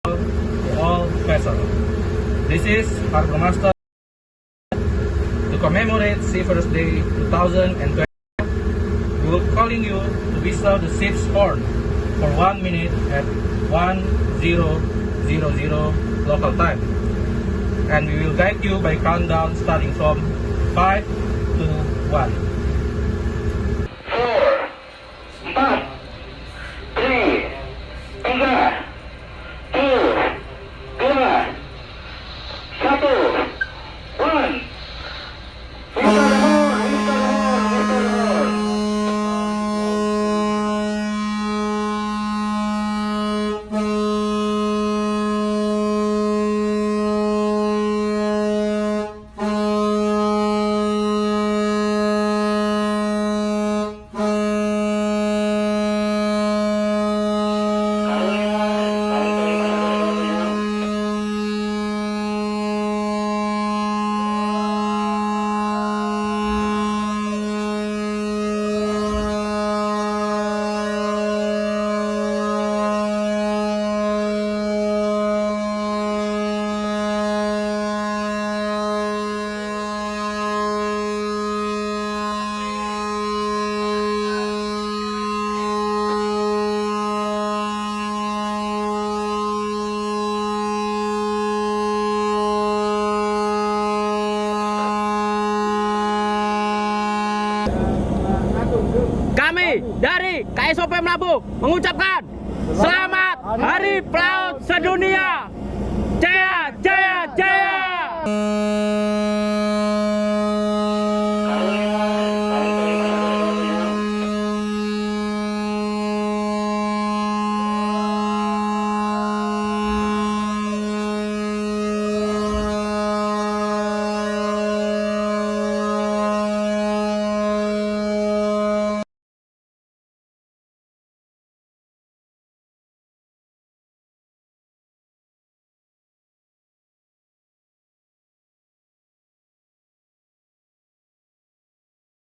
all vessels. This is Harbor Master to commemorate Seafarers Day 2020. We will calling you to whistle the ship's horn for 1 minute at 10:00 local time, and we will guide you by countdown starting from 5, 2, 1. 4, 4, 3, 3, 2, 2, 1. Whistle the horn, whistle the horn, whistle the horn. Kami dari KSOP Melabuh mengucapkan Selamat Hari Pelaut Sedunia. Jaya, jaya, jaya.